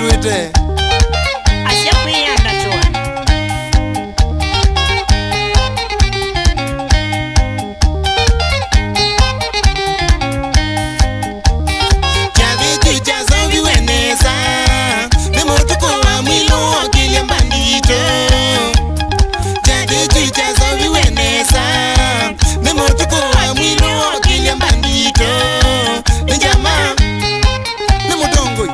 tuite Asia kuyanda tuwa Chavitu cha zombi weneza Nemotuko wa mwilo wakile mbandito Chavitu cha zombi weneza Nemotuko wa mwilo wakile mbandito Njama Nemotongoi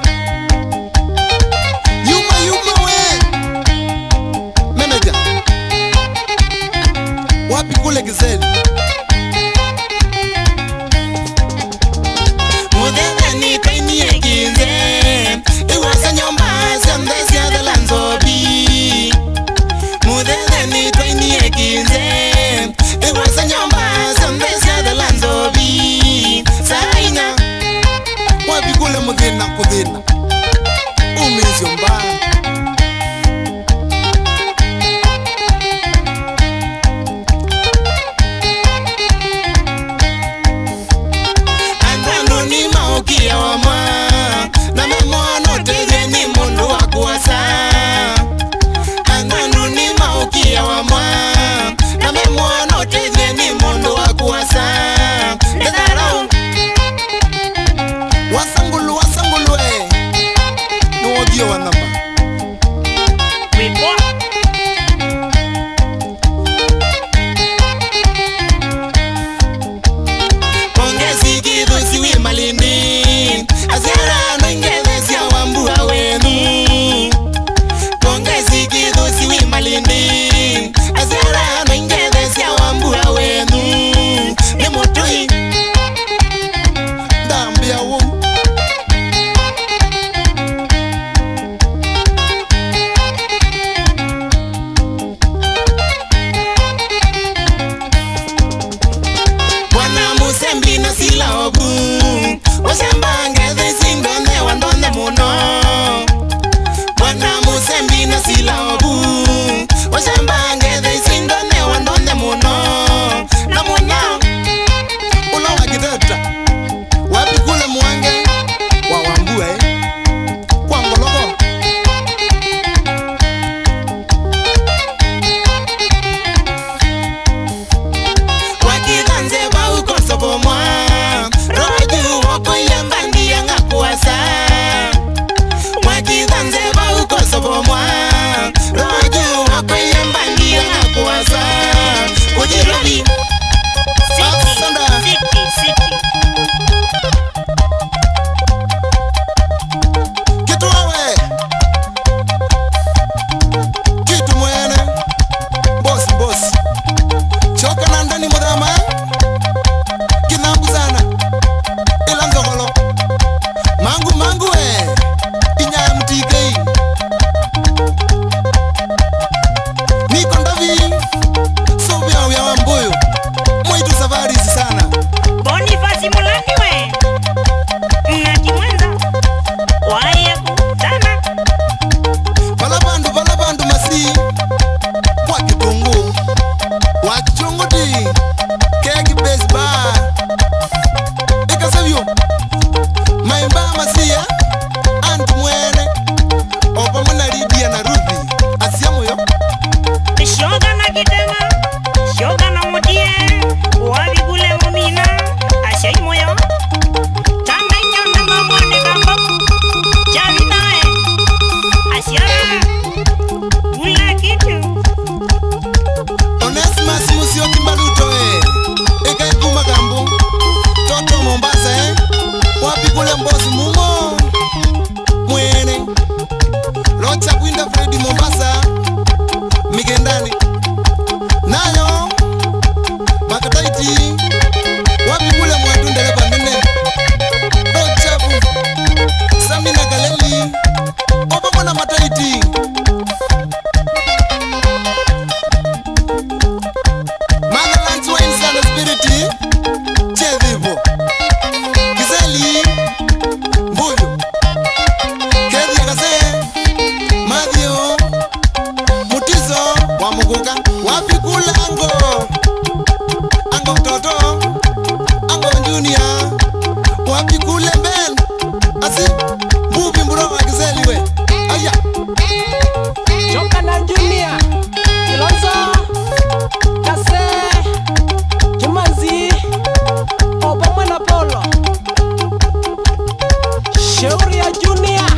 Shauri ya Junior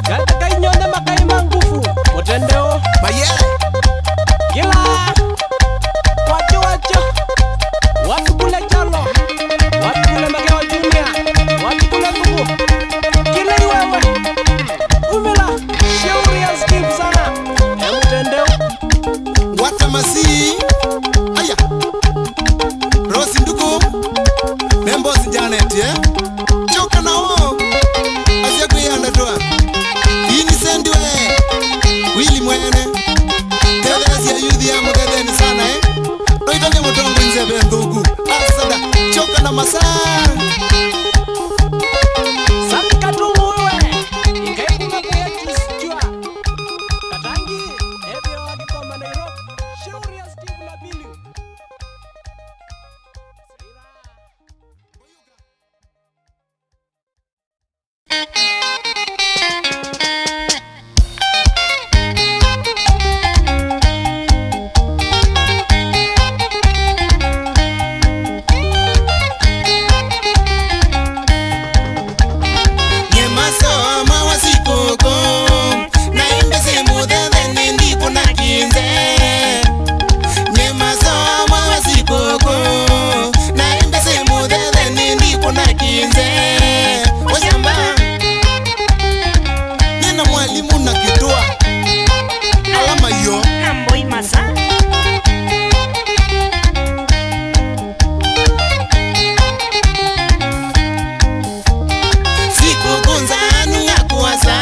Gata kainyonde makaima nguvu Mutendeo Baye Gila Wacho Watu kule chalo Watu kule makewa Junior Watu kule nguvu Gila iwewe Umila Shauri ya Steve sana Mutendeo Watamasi Aya Rosi ndugu Nembosi Janet Choka na ho Asia kuyanda toa Ini sendi we Wili mwene Telezi ya yudhi ya mugedeni sana Roitonge mutongo nzebe ndugu Asada Choka na masaa Saka tumuwe Ingekuna kuyetis jua Katangi Ebyo wakikoma Nairobi Shauri ya Steve na Billy Nyemasoma wasikoko Na imbesi mudede nindi kuna kinze Nyemasoma wasikoko Na imbesi mudede nindi kuna kinze Washamba Nena mwalimu na kitua Alama yo Namboi masa. Siku kunza anu ya kuwasa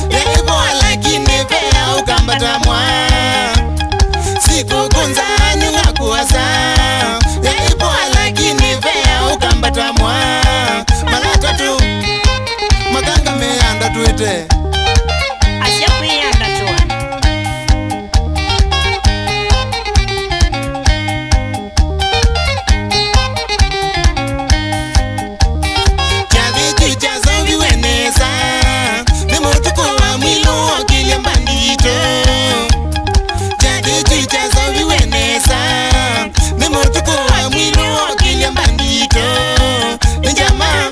Yaibo lakini pea ukambata mwa Siku kunza anu ya kuwasa Yaibo lakini pea ukambata mwa Malata tu Maganga meanda tuite Asia kuyanda toa. Chavi chicha zombi wenesa Nemotuko wa mwilo wakilia mbandito Chavi chicha zombi wenesa Nemotuko wa mwilo wakilia mbandito Njama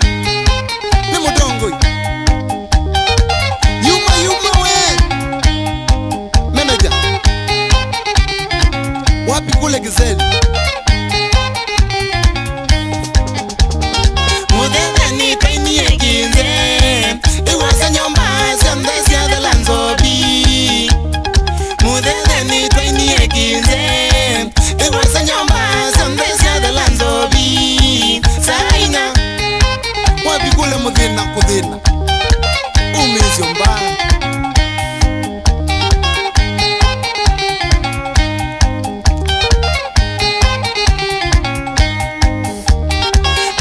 Nemotongo Yuma we Manager Wapi kule Gizeli Mudedeni kaini ekinze Iwasa nyomba Sandesi ya delanzobi Mudedeni kaini ekinze Iwasa nyomba Sandesi ya delanzobi Saina Wapi kule mudina kudina Umizyo mbaya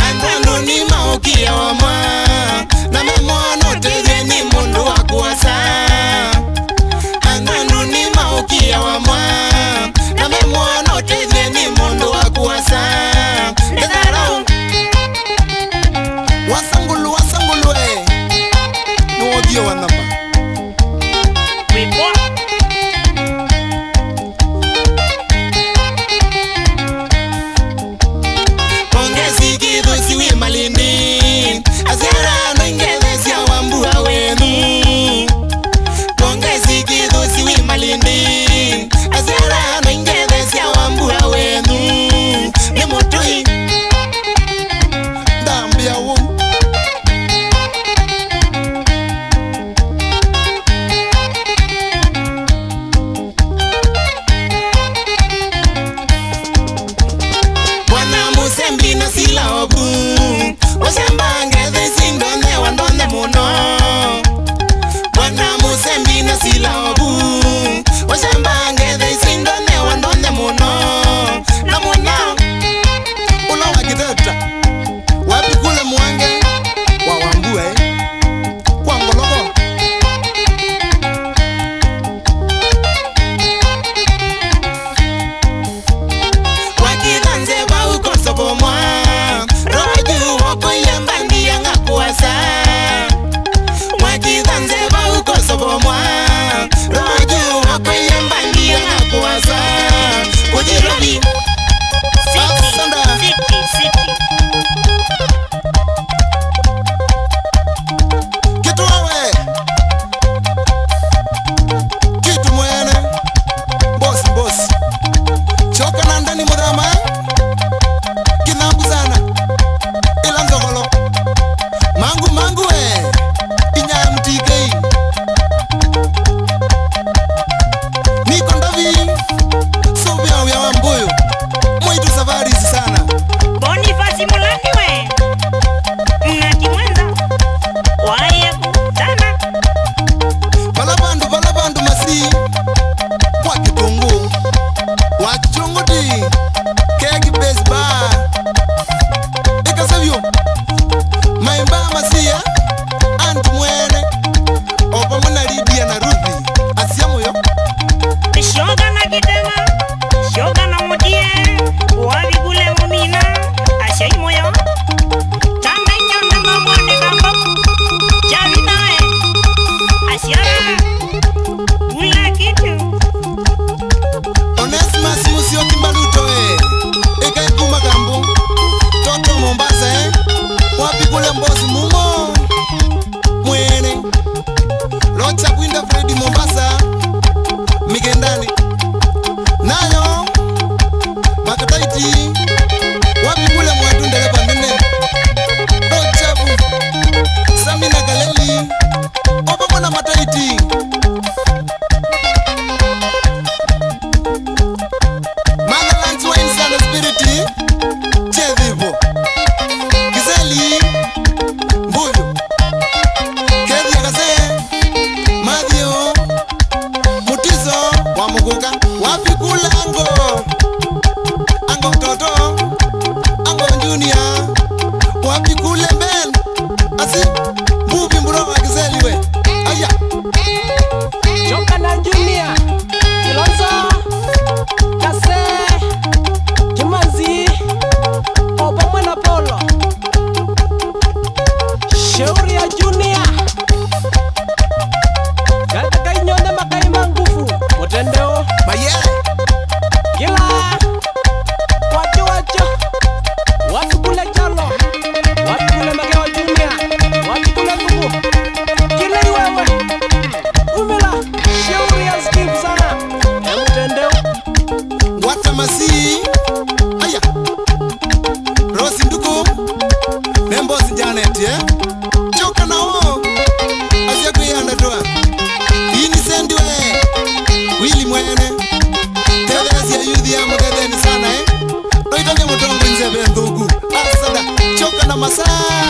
Andando ni maukia wa mwa Na memono teze ni mundu wa kuwasa Andando ni maukia wa mwa Na memono teze ni mundu wa kuwasa Ndezarau Wasangulu Shauri ya Junior Katika inyonde makaima nguvu Mutendeo Maye Kila Wacho Watu kule Jalo Watu kule Makewa Junior Watu kule Nguvu Kila iwewe Umela Shauri ya Steve sana Mutendeo Wata masi Aya Rosi nduku Nembozi Janet Choka na o Asia kuyanda toa Ini sendi we Wili mwene Telezi ya yudhi ya mugedeni sana Noitavya mutongo nzebe ndugu Asada Choka na masaa